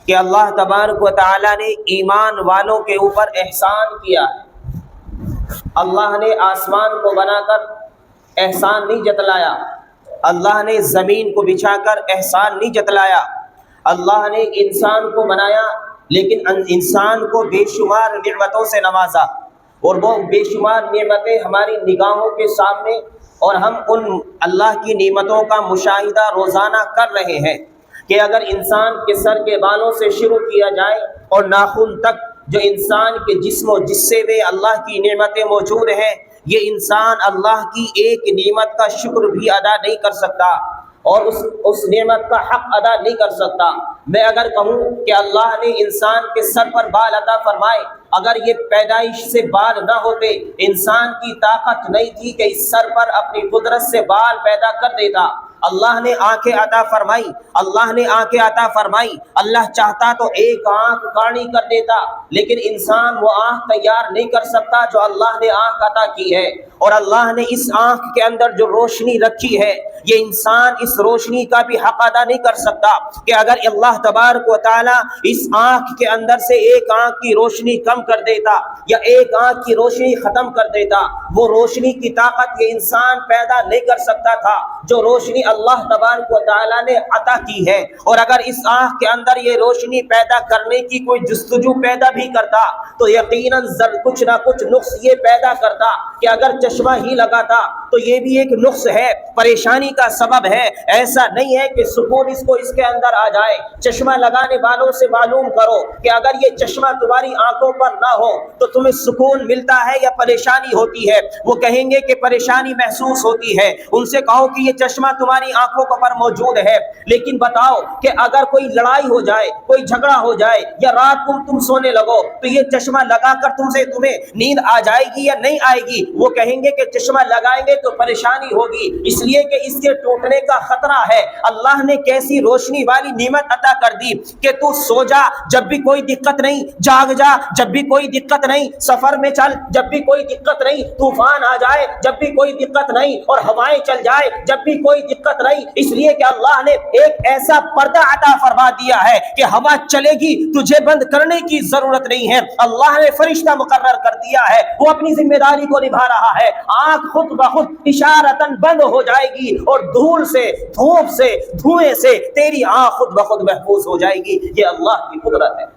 کہ اللہ تبارک و تعالیٰ نے ایمان والوں کے اوپر احسان کیا ہے۔ اللہ نے آسمان کو بنا کر احسان نہیں جتلایا، اللہ نے زمین کو بچھا کر احسان نہیں جتلایا، اللہ نے انسان کو بنایا لیکن انسان کو بے شمار نعمتوں سے نوازا، اور وہ بے شمار نعمتیں ہماری نگاہوں کے سامنے، اور ہم ان اللہ کی نعمتوں کا مشاہدہ روزانہ کر رہے ہیں کہ اگر انسان کے سر کے بالوں سے شروع کیا جائے اور ناخن تک جو انسان کے جسم و جسے میں اللہ کی نعمتیں موجود ہیں، یہ انسان اللہ کی ایک نعمت کا شکر بھی ادا نہیں کر سکتا اور اس نعمت کا حق ادا نہیں کر سکتا۔ میں اگر کہوں کہ اللہ نے انسان کے سر پر بال عطا فرمائے، اگر یہ پیدائش سے بال نہ ہوتے، انسان کی طاقت نہیں تھی کہ اس سر پر اپنی قدرت سے بال پیدا کر دیتا۔ اللہ نے آنکھیں عطا فرمائی، اللہ نے آنکھیں عطا فرمائی، اللہ چاہتا تو ایک آنکھ کاڑی کر دیتا، لیکن انسان وہ آنکھ تیار نہیں کر سکتا جو اللہ نے آنکھ عطا کی ہے۔ اور اللہ نے اس آنکھ کے اندر جو روشنی رکھی ہے، یہ انسان اس روشنی کا بھی حق ادا نہیں کر سکتا کہ اگر اللہ تبارک و تعالیٰ اس آنکھ کے اندر سے ایک آنکھ کی روشنی کم کر دیتا یا ایک آنکھ کی روشنی ختم کر دیتا، وہ روشنی کی طاقت یہ انسان پیدا نہیں کر سکتا تھا جو روشنی اللہ تبارک و تعالیٰ نے عطا کی ہے۔ اور اگر اس آنکھ کے اندر یہ روشنی پیدا کرنے کی کوئی جستجو پیدا بھی کرتا تو یقیناً کچھ نہ کچھ نقص یہ پیدا کرتا کہ اگر چشمہ ہی لگاتا تو یہ بھی ایک نقص ہے، پریشانی کا سبب ہے۔ ایسا نہیں ہے کہ سکون اس کے اندر آ جائے۔ چشمہ لگانے والوں سے معلوم کرو کہ اگر یہ چشمہ تمہاری آنکھوں پر نہ ہو تو تمہیں سکون ملتا ہے یا پریشانی ہوتی ہے؟ وہ کہیں گے کہ پریشانی محسوس ہوتی ہے۔ ان سے کہو کہ یہ چشمہ تمہاری آنکھوں پر موجود ہے، لیکن بتاؤ کہ اگر کوئی لڑائی ہو جائے، کوئی جھگڑا ہو جائے یا رات کو تم سونے لگو تو یہ چشمہ لگا کر تمہیں نیند آ جائے گی یا نہیں آئے گی؟ وہ کہیں گے کہ چشمہ لگائیں گے تو پریشانی ہوگی، اس لیے کہ اس کے ٹوٹنے کا خطرہ ہے۔ اللہ نے کیسی روشنی والی نعمت عطا کر دی کہ تو سو جا جب بھی کوئی دقت نہیں، جاگ جا جب بھی کوئی دقت نہیں، سفر میں چل جب بھی کوئی دقت نہیں، طوفان آ جائے جب بھی کوئی دقت نہیں، اور ہوائیں چل جائے جب بھی کوئی دقت نہیں، اس لیے کہ اللہ نے ایک ایسا پردہ عطا فرما دیا ہے کہ ہوا چلے گی، تجھے بند کرنے کی ضرورت نہیں ہے۔ اللہ نے فرشتہ مقرر کر دیا ہے، وہ اپنی ذمہ داری کو نبھا رہا ہے۔ آنکھ خود بخود اشارتاً بند ہو جائے گی اور دھول سے، دھوپ سے، دھوئیں سے تیری آنکھ خود بخود محفوظ ہو جائے گی۔ یہ اللہ کی قدرت ہے۔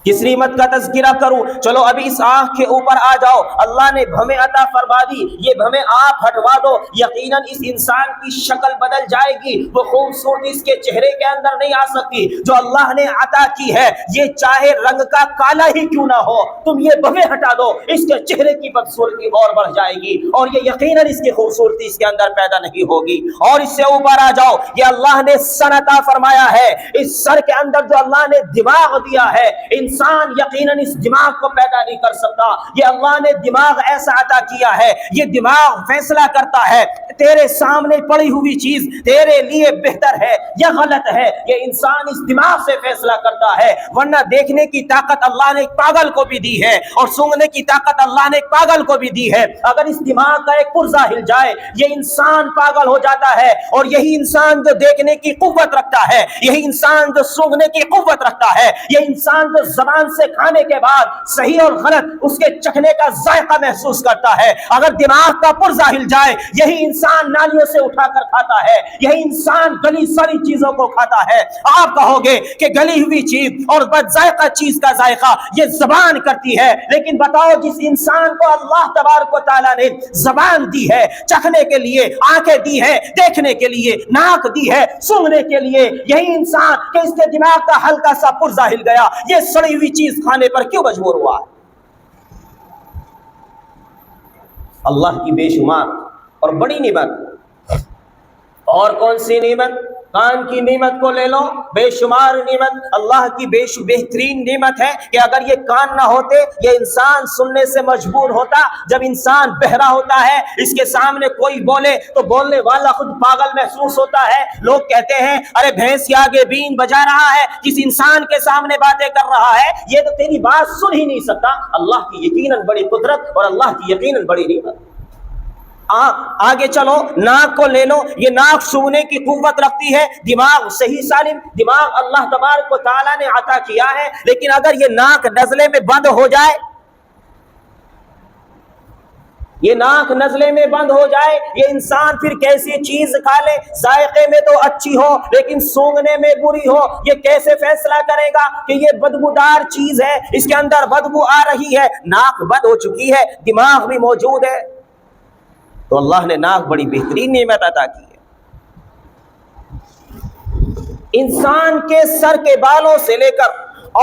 کس نعمت کا تذکرہ کروں؟ چلو ابھی اس آنکھ کے اوپر آ جاؤ۔ اللہ نے بھویں عطا فرما دی، یہ بھویں آپ ہٹوا دو، یقیناً اس انسان کی شکل بدل جائے گی، وہ خوبصورتی اس کے چہرے کے اندر نہیں آ سکتی جو اللہ نے عطا کی ہے۔ یہ چاہے رنگ کا کالا ہی کیوں نہ ہو، تم یہ بھویں ہٹا دو، اس کے چہرے کی بدصورتی اور بڑھ جائے گی، اور یہ یقیناً اس کی خوبصورتی اس کے اندر پیدا نہیں ہوگی۔ اور اس سے اوپر آ جاؤ، یہ اللہ نے سر عطا فرمایا ہے، اس سر کے اندر جو اللہ نے دماغ دیا ہے، انسان یقیناً اس دماغ کو پیدا نہیں کر سکتا۔ یہ اللہ نے دماغ ایسا عطا کیا ہے، یہ دماغ فیصلہ کرتا ہے تیرے سامنے پڑی ہوئی چیز تیرے لیے بہتر ہے یا غلط ہے، یہ انسان اس دماغ سے فیصلہ کرتا ہے۔ ورنہ دیکھنے کی طاقت اللہ نے ایک پاگل کو بھی دی ہے، اور سونگنے کی طاقت اللہ نے ایک پاگل کو بھی دی ہے۔ اگر اس دماغ کا ایک پرزہ ہل جائے، یہ انسان پاگل ہو جاتا ہے، اور یہی انسان جو دیکھنے کی قوت رکھتا ہے، یہی انسان جو سونگنے کی قوت رکھتا ہے، یہ انسان جو زبان سے کھانے کے بعد صحیح اور غلط اس کے چکھنے کا ذائقہ محسوس کرتا ہے، اگر دماغ کا پرزہ ہل جائے، یہی انسان نالیوں سے اٹھا کر کھاتا ہے، یہی انسان گلی ساری چیزوں کو کھاتا ہے۔ آپ کہو گے کہ گلی ہوئی چیز اور بد ذائقہ چیز کا ذائقہ یہ زبان کرتی ہے، لیکن بتاؤ جس انسان کو اللہ تبارک و تعالیٰ نے زبان دی ہے چکھنے کے لیے، آنکھیں دی ہے دیکھنے کے لیے، ناک دی ہے سونگنے کے لیے، یہی انسان کہ اس کے دماغ کا ہلکا سا پرزہ ہل گیا، یہ سڑی ہوئی چیز کھانے پر کیوں مجبور ہوا؟ اللہ کی بے شمار اور بڑی نعمت۔ اور کون سی نعمت؟ کان کی نعمت کو لے لو، بے شمار نعمت، اللہ کی بہترین نعمت ہے کہ اگر یہ کان نہ ہوتے یہ انسان سننے سے مجبور ہوتا۔ جب انسان بہرا ہوتا ہے، اس کے سامنے کوئی بولے تو بولنے والا خود پاگل محسوس ہوتا ہے۔ لوگ کہتے ہیں ارے بھینس کے آگے بین بجا رہا ہے، جس انسان کے سامنے باتیں کر رہا ہے یہ تو تیری بات سن ہی نہیں سکتا۔ اللہ کی یقیناً بڑی قدرت اور اللہ کی یقیناً بڑی نعمت۔ آگے چلو، ناک کو لے لو، یہ ناک سونگنے کی قوت رکھتی ہے، دماغ صحیح سالم، دماغ اللہ تبارک و تعالیٰ نے عطا کیا ہے، لیکن اگر یہ ناک نزلے میں بند ہو جائے، یہ ناک نزلے میں بند ہو جائے، یہ انسان پھر کیسی چیز کھا لے، ذائقے میں تو اچھی ہو لیکن سونگنے میں بری ہو، یہ کیسے فیصلہ کرے گا کہ یہ بدبودار چیز ہے، اس کے اندر بدبو آ رہی ہے؟ ناک بند ہو چکی ہے، دماغ بھی موجود ہے، تو اللہ نے ناک بڑی بہترین نعمت عطا کی ہے۔ انسان کے سر کے بالوں سے لے کر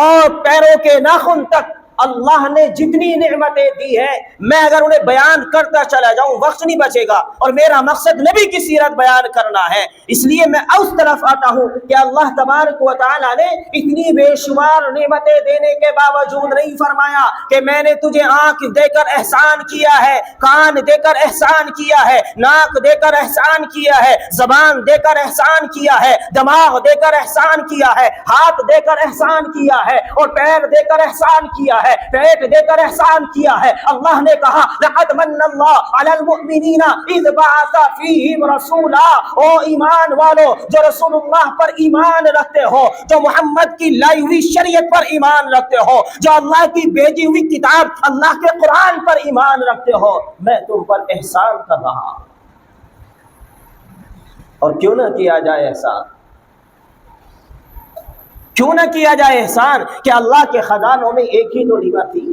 اور پیروں کے ناخن تک اللہ نے جتنی نعمتیں دی ہیں، میں اگر انہیں بیان کرتا چلا جاؤں وقت نہیں بچے گا، اور میرا مقصد نبی کی سیرت بیان کرنا ہے، اس لیے میں اس طرف آتا ہوں کہ اللہ تبارک و تعالیٰ نے اتنی بے شمار نعمتیں دینے کے باوجود نہیں فرمایا کہ میں نے تجھے آنکھ دے کر احسان کیا ہے، کان دے کر احسان کیا ہے، ناک دے کر احسان کیا ہے، زبان دے کر احسان کیا ہے، دماغ دے کر احسان کیا ہے، ہاتھ دے کر احسان کیا ہے، اور پیر دے کر احسان کیا ہے، پیٹ دے کر احسان کیا ہے۔ اللہ نے کہا لقد من اللہ علی المؤمنین اذ بعث فیہم رسولا، او ایمان والو جو رسول اللہ پر ایمان رکھتے ہو، جو محمد کی لائی ہوئی شریعت پر ایمان رکھتے ہو، جو اللہ کی بھیجی ہوئی کتاب اللہ کے قرآن پر ایمان رکھتے ہو، میں تم پر احسان کر رہا۔ اور کیوں نہ کیا جائے احسان، کیوں نہ کیا جائے احسان کہ اللہ کے خزانوں میں ایک ہی تو نعمت تھی،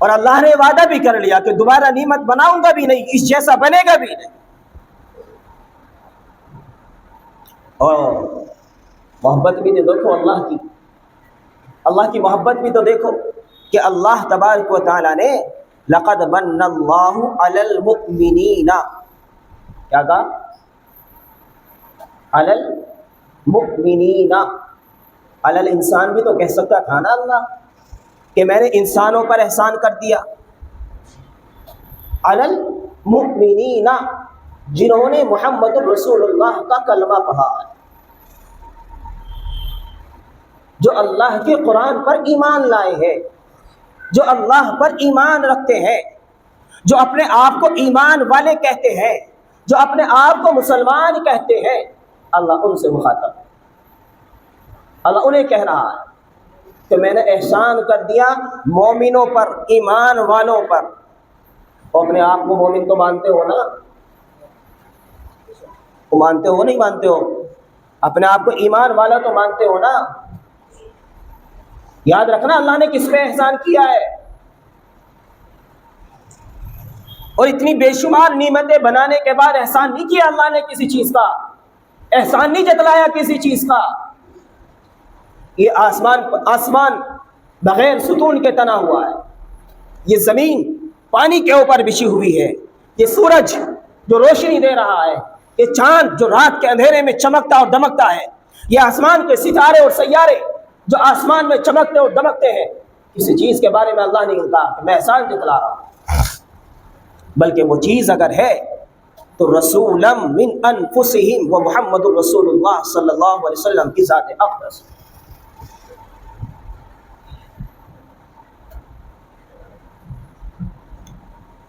اور اللہ نے وعدہ بھی کر لیا کہ دوبارہ نعمت بناؤں گا بھی نہیں، اس جیسا بنے گا بھی نہیں۔ اور محبت بھی تو دیکھو اللہ کی محبت بھی تو دیکھو کہ اللہ تبارک و تعالیٰ نے لقد من اللہ علی المؤمنین، کیا کہا؟ علی المؤمنین، علی الانسان بھی تو کہہ سکتا تھا نا اللہ کہ میں نے انسانوں پر احسان کر دیا۔ علی المؤمنین، جنہوں نے محمد رسول اللہ کا کلمہ پڑھا، جو اللہ کے قرآن پر ایمان لائے ہیں، جو اللہ پر ایمان رکھتے ہیں، جو اپنے آپ کو ایمان والے کہتے ہیں، جو اپنے آپ کو مسلمان کہتے ہیں، اللہ ان سے مخاطب ہے۔ اللہ انہیں کہہ رہا ہے کہ میں نے احسان کر دیا مومنوں پر، ایمان والوں پر۔ اور اپنے آپ کو مومن تو مانتے ہو نا؟ وہ مانتے ہو نہیں مانتے ہو؟ اپنے آپ کو ایمان والا تو مانتے ہو نا؟ یاد رکھنا اللہ نے کس پہ احسان کیا ہے، اور اتنی بے شمار نعمتیں بنانے کے بعد احسان نہیں کیا اللہ نے کسی چیز کا، احسان نہیں جتلایا کسی چیز کا۔ یہ آسمان بغیر ستون کے تنا ہوا ہے، یہ زمین پانی کے اوپر بچھی ہوئی ہے، یہ سورج جو روشنی دے رہا ہے، یہ چاند جو رات کے اندھیرے میں چمکتا اور دمکتا ہے، یہ آسمان کے ستارے اور سیارے جو آسمان میں چمکتے اور دمکتے ہیں، کسی چیز کے بارے میں اللہ نے کہا کہ میں احسان جتلا رہا ہوں، بلکہ وہ چیز اگر ہے تو رسولا من انفسہم و محمد رسول اللہ صلی اللہ علیہ وسلم کی ذات اقدس۔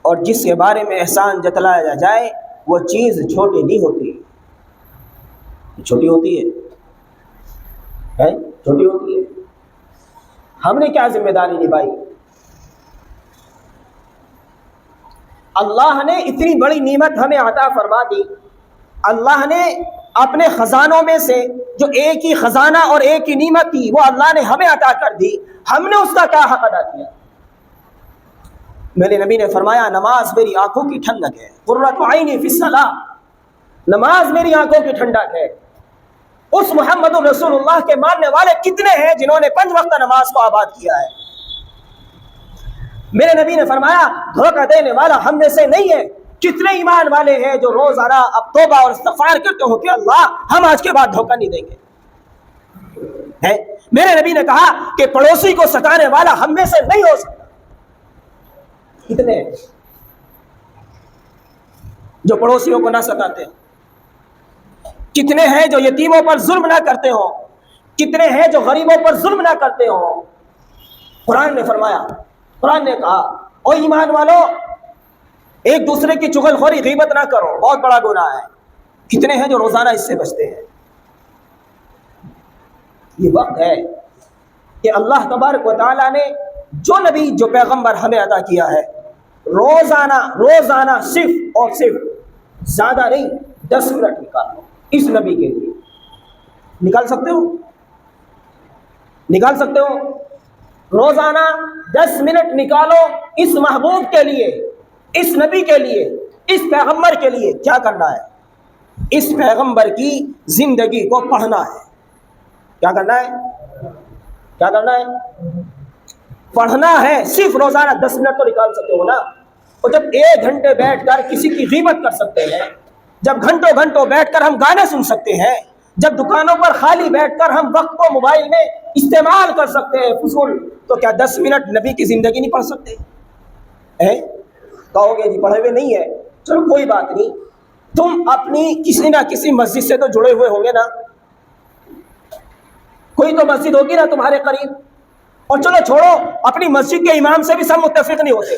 اور جس کے بارے میں احسان جتلایا جائے وہ چیز چھوٹی نہیں ہوتی، چھوٹی ہوتی ہے، چھوٹی ہوتی ہے۔ ہم نے کیا ذمہ داری نبھائی؟ اللہ نے اتنی بڑی نعمت ہمیں عطا فرما دی، اللہ نے اپنے خزانوں میں سے جو ایک ہی خزانہ اور ایک ہی نعمت تھی وہ اللہ نے ہمیں عطا کر دی، ہم نے اس کا کیا حق ادا کیا؟ میرے نبی نے فرمایا نماز میری آنکھوں کی ٹھنڈک ہے، قرۃ عینی فی الصلاۃ، نماز میری آنکھوں کی ٹھنڈک ہے۔ اس محمد رسول اللہ کے ماننے والے کتنے ہیں جنہوں نے 5 وقت نماز کو آباد کیا ہے؟ میرے نبی نے فرمایا دھوکہ دینے والا ہم میں سے نہیں ہے۔ کتنے ایمان والے ہیں جو روزانہ اب توبہ اور استغفار کرتے ہو کہ اللہ ہم آج کے بعد دھوکہ نہیں دیں گے؟ میرے نبی نے کہا کہ پڑوسی کو ستانے والا ہم میں سے نہیں ہو سکتا۔ کتنے ہیں جو پڑوسیوں کو نہ ستاتے؟ کتنے ہیں جو یتیموں پر ظلم نہ کرتے ہو؟ کتنے ہیں جو غریبوں پر ظلم نہ کرتے ہو؟ قرآن نے فرمایا، قرآن نے کہا او ایمان والو ایک دوسرے کی چغل خوری غیبت نہ کرو، بہت بڑا گناہ ہے۔ کتنے ہیں جو روزانہ اس سے بچتے ہیں؟ یہ وقت ہے کہ اللہ تبارک و تعالیٰ نے جو نبی جو پیغمبر ہمیں عطا کیا ہے، روزانہ صرف اور صرف زیادہ نہیں 10 منٹ نکالو اس نبی کے لیے۔ نکال سکتے ہو؟ نکال سکتے ہو؟ روزانہ 10 منٹ نکالو اس محبوب کے لیے، اس نبی کے لیے، اس پیغمبر کے لیے۔ کیا کرنا ہے؟ اس پیغمبر کی زندگی کو پڑھنا ہے۔ کیا کرنا ہے؟ کیا کرنا ہے؟ پڑھنا ہے۔ صرف روزانہ 10 منٹ تو نکال سکتے ہو نا؟ اور جب 1 گھنٹے بیٹھ کر کسی کی غیبت کر سکتے ہیں، جب گھنٹوں بیٹھ کر ہم گانے سن سکتے ہیں، جب دکانوں پر خالی بیٹھ کر ہم وقت کو موبائل میں استعمال کر سکتے ہیں فضول، تو کیا 10 منٹ نبی کی زندگی نہیں پڑھ سکتے؟ کہو گے جی پڑھے ہوئے نہیں ہے، چلو کوئی بات نہیں، تم اپنی کسی نہ کسی مسجد سے تو جڑے ہوئے ہوں گے نا، کوئی تو مسجد ہوگی نا تمہارے قریب۔ اور چلو چھوڑو، اپنی مسجد کے امام سے بھی سب متفق نہیں ہوتے،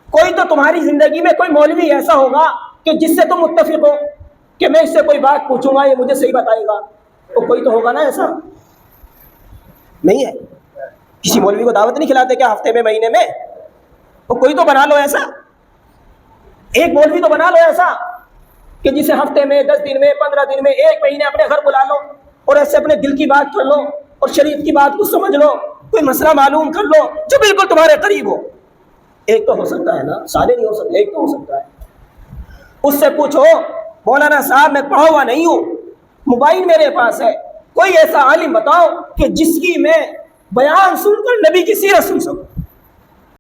کوئی تو تمہاری زندگی میں کوئی مولوی ایسا ہوگا کہ جس سے تم متفق ہو کہ میں اس سے کوئی بات پوچھوں گا یہ مجھے صحیح بتائے گا، تو کوئی تو ہوگا نا ایسا؟ نہیں ہے؟ کسی مولوی کو دعوت نہیں کھلاتے کیا ہفتے میں، مہینے میں؟ تو کوئی تو بنا لو ایسا، ایک مولوی تو بنا لو ایسا کہ جسے ہفتے میں، 10 دن میں، 15 دن میں، 1 مہینے اپنے گھر بلا لو اور ایسے اپنے دل کی بات کر لو اور شریعت کی بات کو سمجھ لو، کوئی مسئلہ معلوم کر لو جو بالکل تمہارے قریب ہو۔ ایک تو ہو سکتا ہے نا، سارے نہیں ہو سکتے، ایک تو ہو سکتا ہے۔ اس سے پوچھو مولانا صاحب میں پڑھا ہوا نہیں ہوں، موبائل میرے پاس ہے، کوئی ایسا عالم بتاؤ کہ جس کی میں بیان سن کر نبی کی سیرت سن سکوں۔